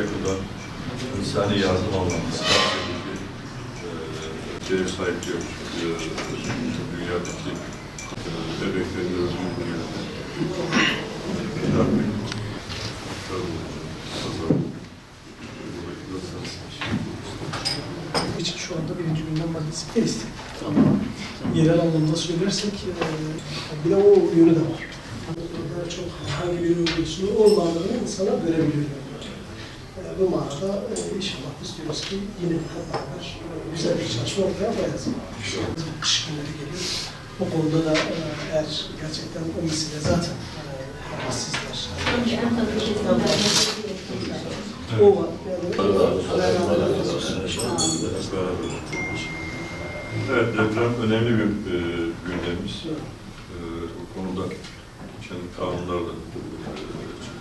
kadar insani yardım almamız, şeye sahip diyor. Dünyadaki bebeklerin özgürlüğü. için şu anda birinci gündem maddesi test. Ama yerel anlamda söylersek bir de o yönü de var. Daha çok hangi bir uyguluşunu olmadığını insanlar görebiliyor. Bu manada inşallah istiyoruz ki yine hep beraber güzel bir çalışma ortaya koyacağız. Kış günleri geliyor. O konuda da eğer gerçekten o mesele zaten sizler. O var. Evet, deprem önemli bir gündemimiz. Bu konuda kendi kanunlarla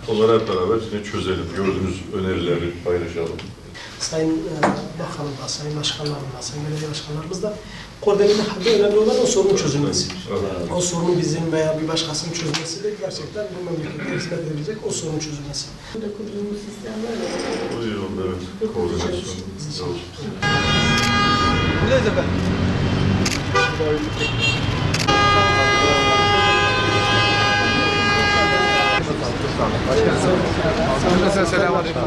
onları hep beraber yine çözelim. Gördüğümüz önerileri paylaşalım. Sayın Bakanımla, Sayın Başkanlarımla, Sayın Belediye Başkanlarımızla koordineli halde önemli olan o sorunun çözülmesi. Evet. O sorunu bizim veya bir başkasının çözmesi de gerçekten bu memlekete hizmet edebilecek o sorunun çözülmesi. Burada kurduğumuz sistem var ya. O yolda evet, koordinasyon. Buradayız efendim. Başkanım. Selamun aleyküm.